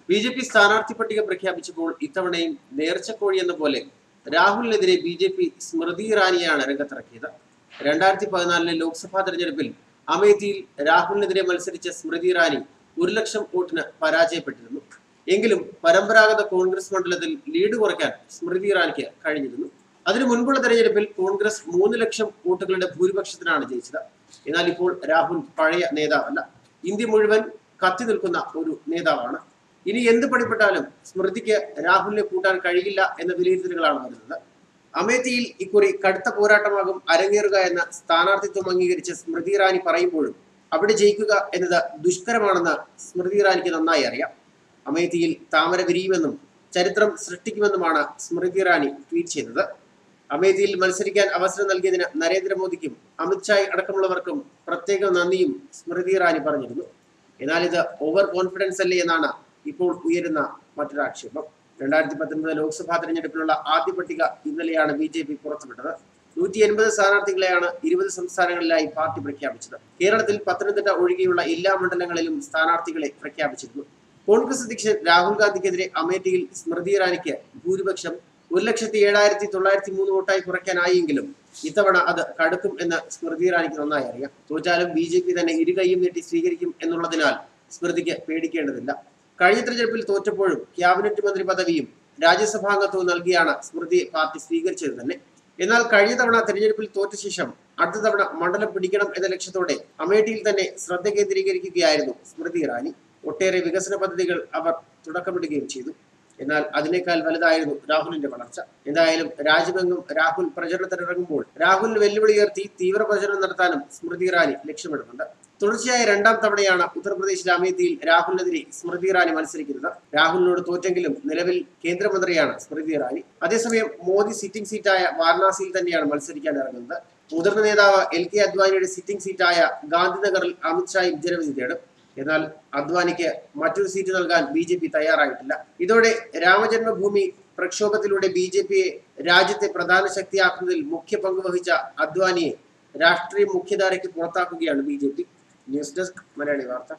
BJP സ്ഥാനാർത്ഥി പട്ടിക പ്രഖ്യാപിച്ചപ്പോൾ ഇത്തവണയും നേർച്ചക്കോഴി എന്ന പോലെ രാഹുലിനെതിരെ ബി.ജെ.പി സ്മൃതി ഇറാനിയാണ് രംഗത്തിറക്കിയത്. 2014 ലോക്സഭാ തെരഞ്ഞെടുപ്പിൽ അമേഠിയിൽ രാഹുലിനെതിരെ മത്സരിച്ച സ്മൃതി ഇറാനി 1 ലക്ഷം വോട്ടിന് പരാജയപ്പെട്ടിരുന്നു. എങ്കിലും പരമ്പരാഗത കോൺഗ്രസ് മണ്ഡലത്തിൽ ലീഡ് കുറയ്ക്കാൻ സ്മൃതി ഇറാനിക്ക് കഴിഞ്ഞിരുന്നു. അതിനു മുൻപുള്ള തെരഞ്ഞെടുപ്പിൽ കോൺഗ്രസ് 3 ലക്ഷം വോട്ടുകളുടെ ഭൂരിപക്ഷത്തിനാണ് ജയിച്ചത്. എന്നാൽ ഇപ്പോൾ രാഹുൽ പഴയ നേതാവല്ല, ഇന്ത്യ മുഴുവൻ കത്തി നിൽക്കുന്ന ഒരു നേതാവാണ്. ഇനി എന്ത് പണിപ്പെട്ടാലും സ്മൃതിക്ക് രാഹുലിനെ കൂട്ടാൻ കഴിയില്ല എന്ന വിലയിരുത്തലുകളാണ് വരുന്നത്. അമേഠിയിൽ ഇക്കുറി കടുത്ത പോരാട്ടമാകും അരങ്ങേറുക എന്ന സ്ഥാനാർത്ഥിത്വം അംഗീകരിച്ച സ്മൃതി ഇറാനി പറയുമ്പോഴും അവിടെ ജയിക്കുക എന്നത് ദുഷ്കരമാണെന്ന് സ്മൃതി ഇറാനിക്ക് നന്നായി അറിയാം. അമേഠിയിൽ താമര വിരിയുമെന്നും ചരിത്രം സൃഷ്ടിക്കുമെന്നുമാണ് സ്മൃതി ഇറാനി ട്വീറ്റ് ചെയ്തത്. അമേഠിയിൽ മത്സരിക്കാൻ അവസരം നൽകിയതിന് നരേന്ദ്രമോദിക്കും അമിത്ഷായ് അടക്കമുള്ളവർക്കും പ്രത്യേക നന്ദിയും സ്മൃതി ഇറാനി പറഞ്ഞിരുന്നു. എന്നാൽ ഇത് ഓവർ കോൺഫിഡൻസ് അല്ലേ എന്നാണ് ഇപ്പോൾ ഉയരുന്ന മറ്റൊരാക്ഷേപം. 2019 ലോക്സഭാ തെരഞ്ഞെടുപ്പിനുള്ള ആദ്യ പട്ടിക ഇന്നലെയാണ് ബി.ജെ.പി പുറത്തുവിട്ടത്. 180 സ്ഥാനാർത്ഥികളെയാണ് 20 സംസ്ഥാനങ്ങളിലായി പാർട്ടി പ്രഖ്യാപിച്ചത്. കേരളത്തിൽ പത്തനംതിട്ട ഒഴികെയുള്ള എല്ലാ മണ്ഡലങ്ങളിലും സ്ഥാനാർത്ഥികളെ പ്രഖ്യാപിച്ചിരുന്നു. കോൺഗ്രസ് അധ്യക്ഷൻ രാഹുൽ ഗാന്ധിക്കെതിരെ അമേഠിയിൽ സ്മൃതി ഇറാനിക്ക് ഭൂരിപക്ഷം 1,07,903 വോട്ടായി കുറയ്ക്കാനായെങ്കിലും ഇത്തവണ അത് കടുക്കും എന്ന് സ്മൃതി ഇറാനിക്ക് നന്നായി അറിയാം. തോറ്റാലും ബി.ജെ.പി തന്നെ ഇരുകൈയും നീട്ടി സ്വീകരിക്കും എന്നുള്ളതിനാൽ സ്മൃതിക്ക് പേടിക്കേണ്ടതില്ല. കഴിഞ്ഞ തെരഞ്ഞെടുപ്പിൽ തോറ്റപ്പോഴും ക്യാബിനറ്റ് മന്ത്രി പദവിയും രാജ്യസഭാംഗത്വവും നൽകിയാണ് സ്മൃതിയെ പാർട്ടി സ്വീകരിച്ചത് തന്നെ. എന്നാൽ കഴിഞ്ഞ തവണ തെരഞ്ഞെടുപ്പിൽ തോറ്റ ശേഷം അടുത്ത തവണ മണ്ഡലം പിടിക്കണം എന്ന ലക്ഷ്യത്തോടെ അമേഠിയിൽ തന്നെ ശ്രദ്ധ കേന്ദ്രീകരിക്കുകയായിരുന്നു സ്മൃതി ഇറാനി. ഒട്ടേറെ വികസന പദ്ധതികൾ അവർ തുടക്കമിടുകയും ചെയ്തു. എന്നാൽ അതിനേക്കാൾ വലുതായിരുന്നു രാഹുലിന്റെ വളർച്ച. എന്തായാലും രാജ്യമെങ്ങും രാഹുൽ പ്രചരണത്തിനിറങ്ങുമ്പോൾ രാഹുലിന് വെല്ലുവിളി ഉയർത്തി തീവ്ര പ്രചരണം നടത്താനും സ്മൃതി ഇറാനി ലക്ഷ്യമിടുന്നുണ്ട്. തുടർച്ചയായ 2ാം തവണയാണ് ഉത്തർപ്രദേശിലെ അമേഠിയിൽ രാഹുലിനെതിരെ സ്മൃതി ഇറാനി മത്സരിക്കുന്നത്. രാഹുലിനോട് തോറ്റെങ്കിലും നിലവിൽ കേന്ദ്രമന്ത്രിയാണ് സ്മൃതി ഇറാനി. അതേസമയം മോദി സിറ്റിംഗ് സീറ്റായ വാരണാസിയിൽ തന്നെയാണ് മത്സരിക്കാൻ ഇറങ്ങുന്നത്. മുതിർന്ന നേതാവ് എൽ.കെ. അദ്വാനിയുടെ സിറ്റിംഗ് സീറ്റായ ഗാന്ധിനഗറിൽ അമിത്ഷായും ജനവിധി തേടും. എന്നാൽ അദ്വാനിക്ക് മറ്റൊരു സീറ്റ് നൽകാൻ ബി.ജെ.പി തയ്യാറായിട്ടില്ല. ഇതോടെ രാമജന്മഭൂമി പ്രക്ഷോഭത്തിലൂടെ ബി.ജെ.പിയെ രാജ്യത്തെ പ്രധാന ശക്തിയാക്കുന്നതിൽ മുഖ്യ പങ്ക് വഹിച്ച അദ്വാനിയെ രാഷ്ട്രീയ മുഖ്യധാരയ്ക്ക് പുറത്താക്കുകയാണ് ബി.ജെ.പി. ന്യൂസ് ഡെസ്ക് മലയാളി വാർത്ത.